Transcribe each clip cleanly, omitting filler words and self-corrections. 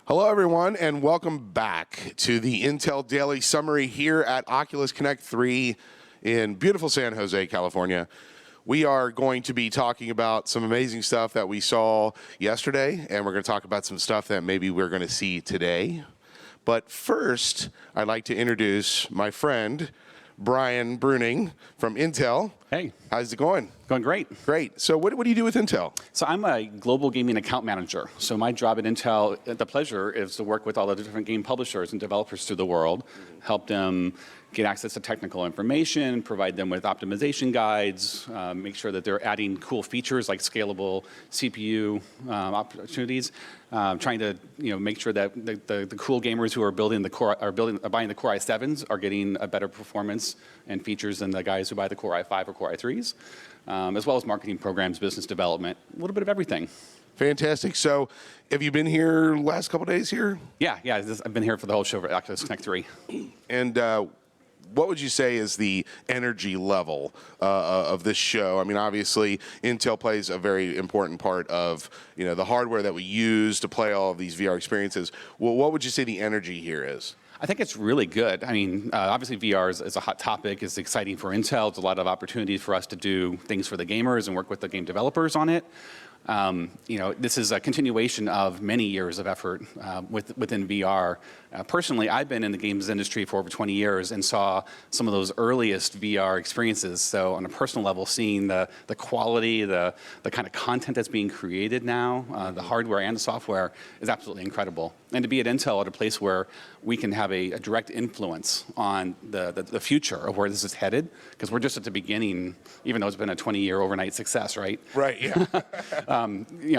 Hello, everyone, and welcome back to the Intel Daily Summary here at Oculus Connect 3 in beautiful San Jose, California. We are going to be talking about some amazing stuff that we saw yesterday, and we're going to talk about some stuff that maybe we're going to see today. But first, I'd like to introduce my friend, Brian Bruning from Intel. Hey. How's it going? Going great. Great. So what do you do with Intel? So I'm a global gaming account manager. So my job at Intel, the pleasure is to work with all the different game publishers and developers through the world, help them get access to technical information, provide them with optimization guides, make sure that they're adding cool features like scalable CPU opportunities, trying to make sure that the cool gamers who are buying the Core i7s are getting a better performance and features than the guys who buy the Core i5 or Core i3s, as well as marketing programs, business development, a little bit of everything. Fantastic. So have you been here last couple days here? Yeah, I've been here for the whole show for Oculus Connect 3. And what would you say is the energy level of this show? I mean, obviously, Intel plays a very important part of the hardware that we use to play all of these VR experiences. Well, what would you say the energy here is? I think it's really good. I mean, obviously VR is a hot topic. It's exciting for Intel. It's a lot of opportunities for us to do things for the gamers and work with the game developers on it. This is a continuation of many years of effort within VR. Personally, I've been in the games industry for over 20 years and saw some of those earliest VR experiences. So on a personal level, seeing the quality, the kind of content that's being created now, the hardware and the software is absolutely incredible. And to be at Intel at a place where we can have a direct influence on the future of where this is headed, because we're just at the beginning, even though it's been a 20-year overnight success, right? Right, yeah.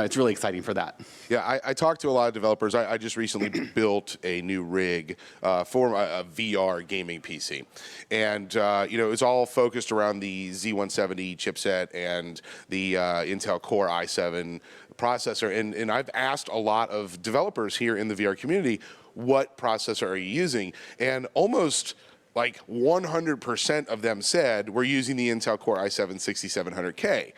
It's really exciting for that. Yeah, I talked to a lot of developers. I just recently built a new rig for a VR gaming PC. And, it's all focused around the Z170 chipset and the Intel Core i7 processor. And I've asked a lot of developers here in the VR community, what processor are you using? And almost like 100% of them said, we're using the Intel Core i7 6700K.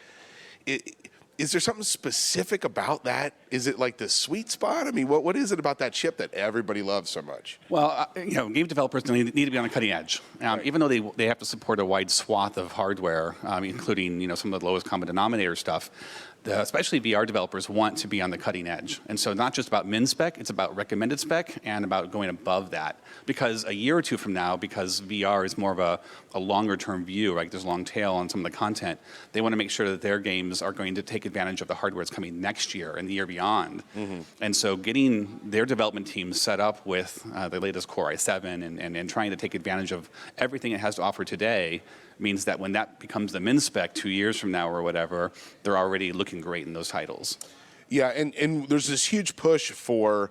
Is there something specific about that? Is it like the sweet spot? I mean, what is it about that chip that everybody loves so much? Well, game developers need to be on the cutting edge. Right. Even though they have to support a wide swath of hardware, including some of the lowest common denominator stuff, especially VR developers want to be on the cutting edge. And so not just about min spec, it's about recommended spec and about going above that. Because a year or two from now, because VR is more of a longer term view, right? There's a long tail on some of the content, they want to make sure that their games are going to take advantage of the hardware that's coming next year and the year beyond. Mm-hmm. And so getting their development teams set up with the latest Core i7 and trying to take advantage of everything it has to offer today means that when that becomes the min spec 2 years from now or whatever, they're already looking great in those titles. Yeah, and there's this huge push for,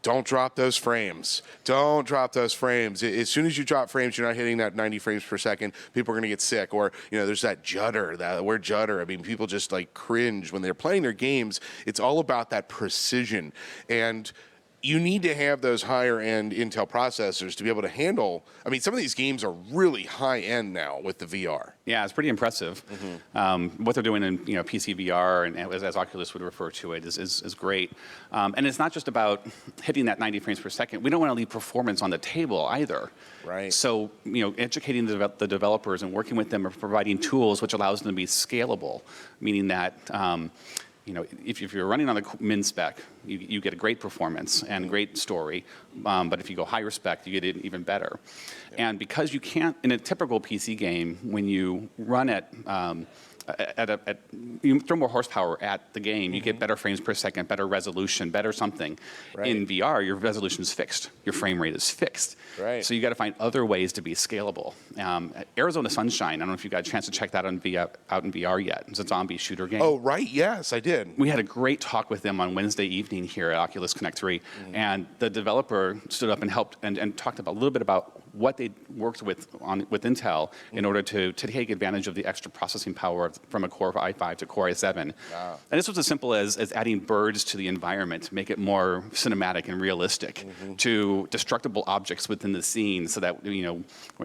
don't drop those frames. Don't drop those frames. As soon as you drop frames, you're not hitting that 90 frames per second. People are going to get sick. Or, there's that judder, that word judder. I mean, people just like cringe when they're playing their games. It's all about that precision. And you need to have those higher-end Intel processors to be able to handle. I mean, some of these games are really high-end now with the VR. Yeah, it's pretty impressive. Mm-hmm. What they're doing in PC VR, and as Oculus would refer to it, is great. And it's not just about hitting that 90 frames per second. We don't want to leave performance on the table either. Right. So educating the developers and working with them or providing tools which allows them to be scalable, meaning that. If you're running on the min spec, you get a great performance and great story. But if you go higher spec, you get it even better. Yeah. And because you can't, in a typical PC game, when you run you throw more horsepower at the game, you get better frames per second, better resolution, better something. Right. In VR, your resolution is fixed. Your frame rate is fixed. Right. So you got to find other ways to be scalable. Arizona Sunshine, I don't know if you got a chance to check that out in VR yet. It's a zombie shooter game. Oh, right, yes, I did. We had a great talk with them on Wednesday evening here at Oculus Connect 3, and the developer stood up and helped and talked about a little bit about what they worked with Intel in order to take advantage of the extra processing power from a Core i5 to Core i7. Wow. And this was as simple as adding birds to the environment to make it more cinematic and realistic, to destructible objects within the scene, so that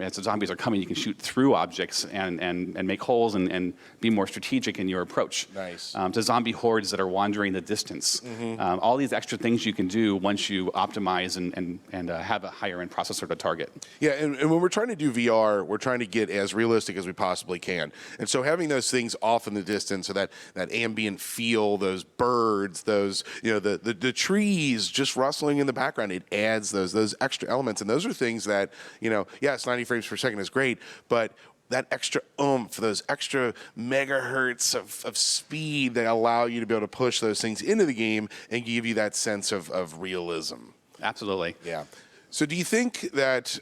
as the zombies are coming, you can shoot through objects and make holes and be more strategic in your approach. Nice. To zombie hordes that are wandering the distance. All these extra things you can do once you optimize and have a higher end processor to target. Yeah, and when we're trying to do VR, we're trying to get as realistic as we possibly can. And so having those things off in the distance, so that ambient feel, those birds, those the trees just rustling in the background, it adds those extra elements. And those are things that, yes, 90 frames per second is great, but that extra oomph, those extra megahertz of speed that allow you to be able to push those things into the game and give you that sense of realism. Absolutely. Yeah. So do you think that,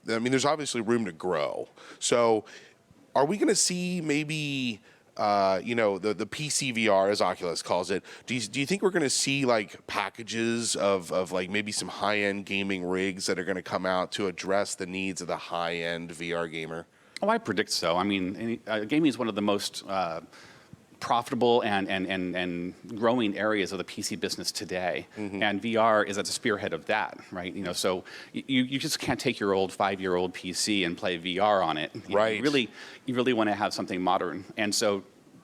there's obviously room to grow. So are we going to see maybe, the PC VR, as Oculus calls it, do you think we're going to see like packages of like maybe some high-end gaming rigs that are going to come out to address the needs of the high-end VR gamer? Oh, I predict so. I mean, gaming is one of the most profitable and growing areas of the PC business today, and VR is at the spearhead of that, right? So you just can't take your old 5-year-old PC and play VR on it. Right. You really want to have something modern, and so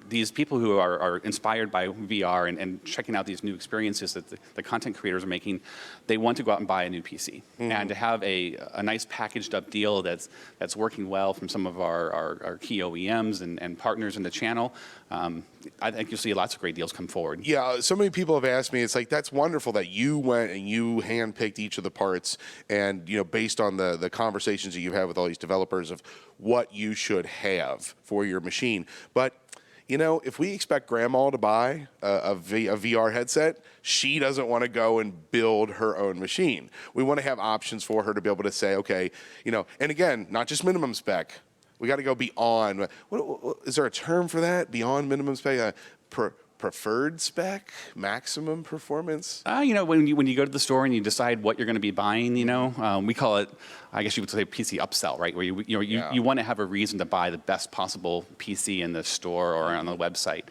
these people who are inspired by VR and checking out these new experiences that the content creators are making, they want to go out and buy a new PC. And to have a nice packaged up deal that's working well from some of our key OEMs and partners in the channel, I think you'll see lots of great deals come forward. Yeah, so many people have asked me, it's like, that's wonderful that you went and you handpicked each of the parts and, based on the conversations that you've had with all these developers of what you should have for your machine. But if we expect grandma to buy a VR headset, she doesn't want to go and build her own machine. We want to have options for her to be able to say, okay, and again, not just minimum spec. We got to go beyond. What, is there a term for that? Beyond minimum spec? Preferred spec, maximum performance? When you go to the store and you decide what you're going to be buying, we call it, I guess you would say, PC upsell, right? Where you want to have a reason to buy the best possible PC in the store or on the website.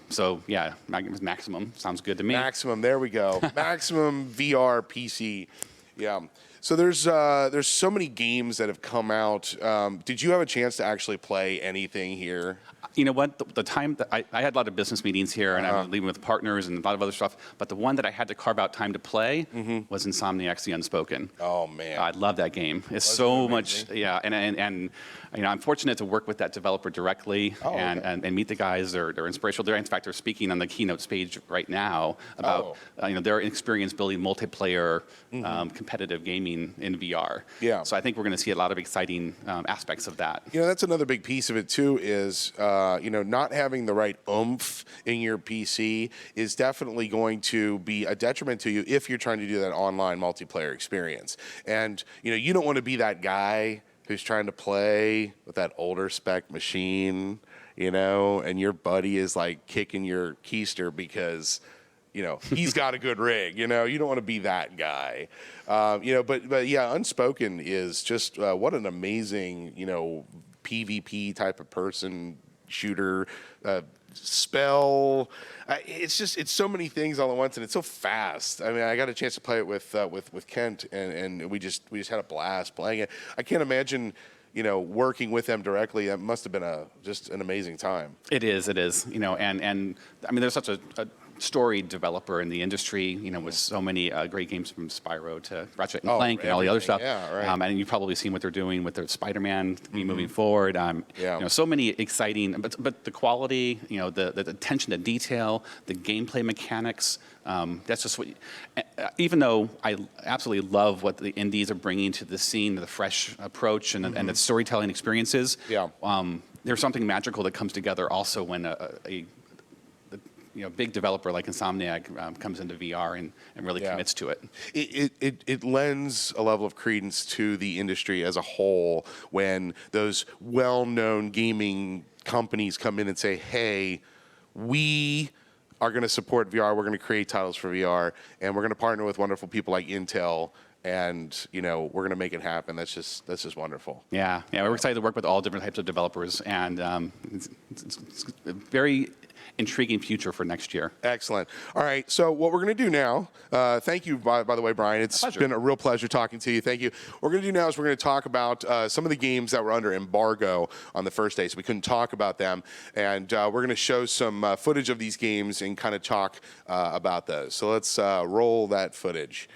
So yeah, maximum sounds good to me. Maximum, there we go. Maximum VR PC. Yeah. So there's so many games that have come out. Did you have a chance to actually play anything here? You know what? The time that I had a lot of business meetings here, and I was leaving with partners and a lot of other stuff. But the one that I had to carve out time to play was Insomniac's The Unspoken. Oh man, I love that game. It's so much, yeah. And I'm fortunate to work with that developer directly and meet the guys. They're inspirational. In fact, they're speaking on the keynote stage right now about their experience building multiplayer competitive gaming in VR. Yeah. So I think we're going to see a lot of exciting aspects of that. That's another big piece of it too. Is not having the right oomph in your PC is definitely going to be a detriment to you if you're trying to do that online multiplayer experience. And you don't want to be that guy who's trying to play with that older spec machine, and your buddy is like kicking your keister because he's got a good rig. You don't want to be that guy. But yeah, Unspoken is just what an amazing PvP type of person, shooter, spell. It's so many things all at once, and it's so fast. I mean, I got a chance to play it with Kent, and we just had a blast playing it. I can't imagine working with them directly. That must have been just an amazing time. It is. And I mean, there's such a storied developer in the industry, with so many great games from Spyro to Ratchet and Clank and all the other stuff. Yeah, right. And you've probably seen what they're doing with their Spider-Man moving forward. So many exciting, but the quality, the attention to detail, the gameplay mechanics. That's just what. Even though I absolutely love what the indies are bringing to the scene, the fresh approach and the storytelling experiences. Yeah. There's something magical that comes together also when a big developer like Insomniac comes into VR and really commits to it. It lends a level of credence to the industry as a whole when those well-known gaming companies come in and say, hey, we are going to support VR. We're going to create titles for VR, and we're going to partner with wonderful people like Intel and we're going to make it happen. That's just wonderful. Yeah, we're excited to work with all different types of developers, and it's a very intriguing future for next year. Excellent. All right, so what we're going to do now, thank you, by the way, Brian. It's been a real pleasure talking to you. Thank you. What we're going to do now is we're going to talk about some of the games that were under embargo on the first day, so we couldn't talk about them. And we're going to show some footage of these games and kind of talk about those. So let's roll that footage.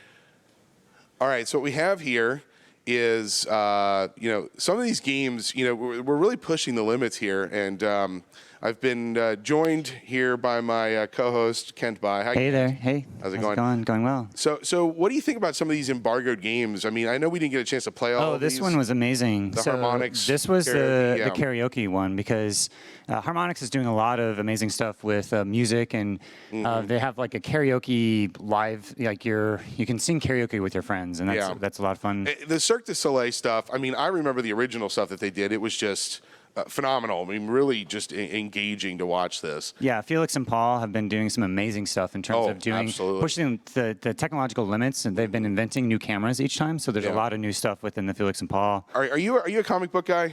All right, so what we have here is, some of these games, we're really pushing the limits here. And I've been joined here by my co-host, Kent Bai. Hi, hey Kent. there. Hey. How's it going? Going well. So what do you think about some of these embargoed games? I mean, I know we didn't get a chance to play all of these. This one was amazing. The Harmonix This was karaoke, the karaoke one, because Harmonix is doing a lot of amazing stuff with music, and they have like a karaoke live, like you can sing karaoke with your friends, and that's a lot of fun. The Cirque du Soleil stuff, I mean, I remember the original stuff that they did. It was just phenomenal. I mean, really just engaging to watch this. Yeah, Felix and Paul have been doing some amazing stuff in terms of pushing the technological limits, and they've been inventing new cameras each time. So there's a lot of new stuff within the Felix and Paul. Are you a comic book guy?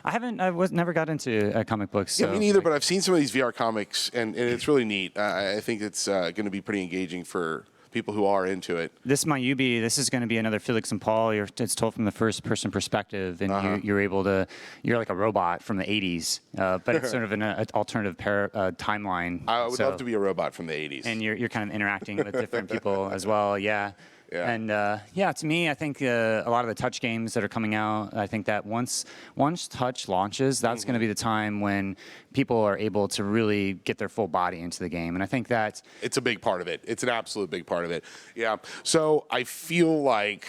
I haven't. Never got into comic books. So. Yeah, me neither. But I've seen some of these VR comics, and it's really neat. I think it's going to be pretty engaging for people who are into it. This Mayubi, this is going to be another Felix and Paul. It's told from the first-person perspective, and you're like a robot from the 80s, but it's sort of an alternative timeline. I would love to be a robot from the 80s. And you're kind of interacting with different people as well, yeah. And to me, I think a lot of the touch games that are coming out, I think that once touch launches, that's going to be the time when people are able to really get their full body into the game. And I think that it's a big part of it. It's an absolute big part of it. Yeah. So I feel like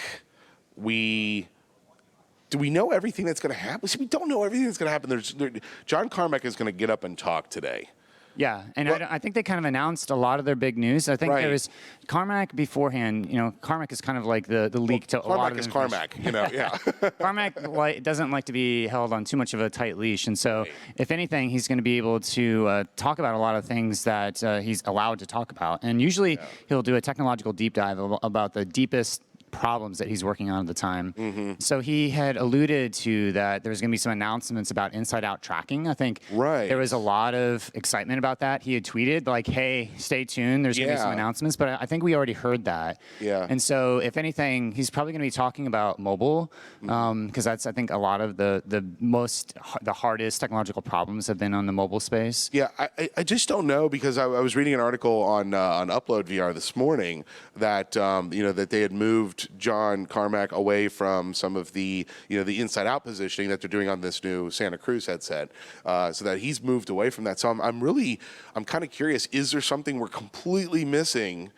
do we know everything that's going to happen? See, we don't know everything that's going to happen. John Carmack is going to get up and talk today. Yeah, and I think they kind of announced a lot of their big news. I think there was Carmack beforehand. Carmack is kind of like the leak to a lot of Carmack, yeah. Carmack doesn't like to be held on too much of a tight leash, and so if anything, he's going to be able to talk about a lot of things that he's allowed to talk about. And usually he'll do a technological deep dive about the deepest problems that he's working on at the time. So he had alluded to that there's going to be some announcements about inside-out tracking. I think there was a lot of excitement about that. He had tweeted like, hey, stay tuned, there's going to be some announcements, but I think we already heard that. And so if anything, he's probably going to be talking about mobile, because that's, I think, a lot of the hardest technological problems have been on the mobile space. Yeah, I just don't know, because I was reading an article on Upload VR this morning that that they had moved John Carmack away from some of the the inside out positioning that they're doing on this new Santa Cruz headset, so that he's moved away from that. So I'm kind of curious, is there something we're completely missing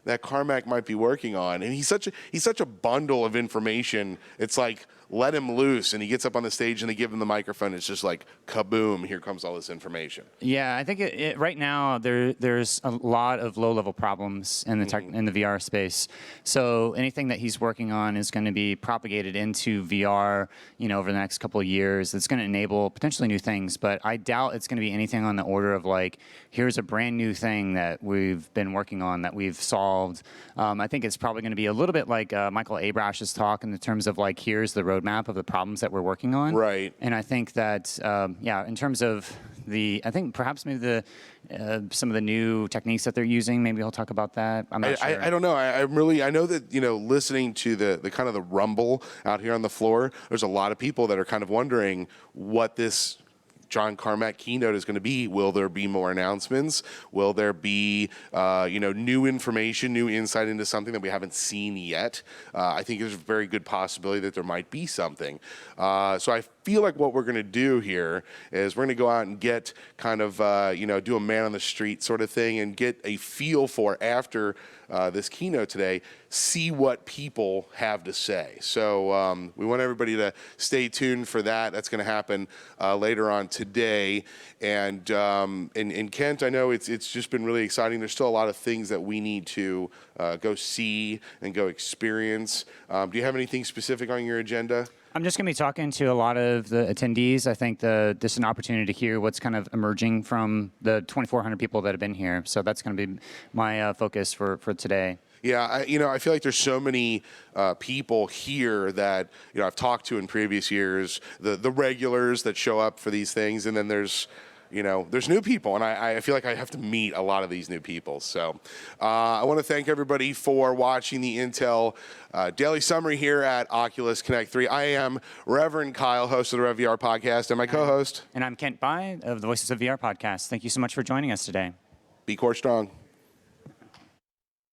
that Carmack might be working on? And he's such a bundle of information. It's like, let him loose, and he gets up on the stage and they give him the microphone. It's just like kaboom, here comes all this information. Yeah, I think right now there's a lot of low-level problems in the in the VR space. So anything that he's working on is going to be propagated into VR, over the next couple of years. It's going to enable potentially new things, but I doubt it's going to be anything on the order of like, here's a brand new thing that we've been working on that we've solved. I think it's probably going to be a little bit like Michael Abrash's talk in the terms of like, here's the roadmap of the problems that we're working on. Right. And I think that, in terms of I think perhaps maybe some of the new techniques that they're using, maybe he'll talk about that. I'm not sure. I don't know. I know that, listening to the kind of the rumble out here on the floor, there's a lot of people that are kind of wondering what this John Carmack keynote is going to be. Will there be more announcements? Will there be, new information, new insight into something that we haven't seen yet? I think there's a very good possibility that there might be something. So I feel like what we're going to do here is we're going to go out and get kind of, do a man on the street sort of thing and get a feel for, after this keynote today, see what people have to say. So we want everybody to stay tuned for that. That's going to happen later on today. And Kent, I know it's just been really exciting. There's still a lot of things that we need to go see and go experience. Do you have anything specific on your agenda? I'm just going to be talking to a lot of the attendees. I think this is an opportunity to hear what's kind of emerging from the 2,400 people that have been here. So that's going to be my focus for today. Yeah, I feel like there's so many people here that I've talked to in previous years, the regulars that show up for these things, and then there's new people, and I feel like I have to meet a lot of these new people. So I want to thank everybody for watching the Intel Daily Summary here at Oculus Connect 3. I am Reverend Kyle, host of the Rev VR podcast, and my co-host. And I'm Kent Bai of the Voices of VR podcast. Thank you so much for joining us today. Be core strong.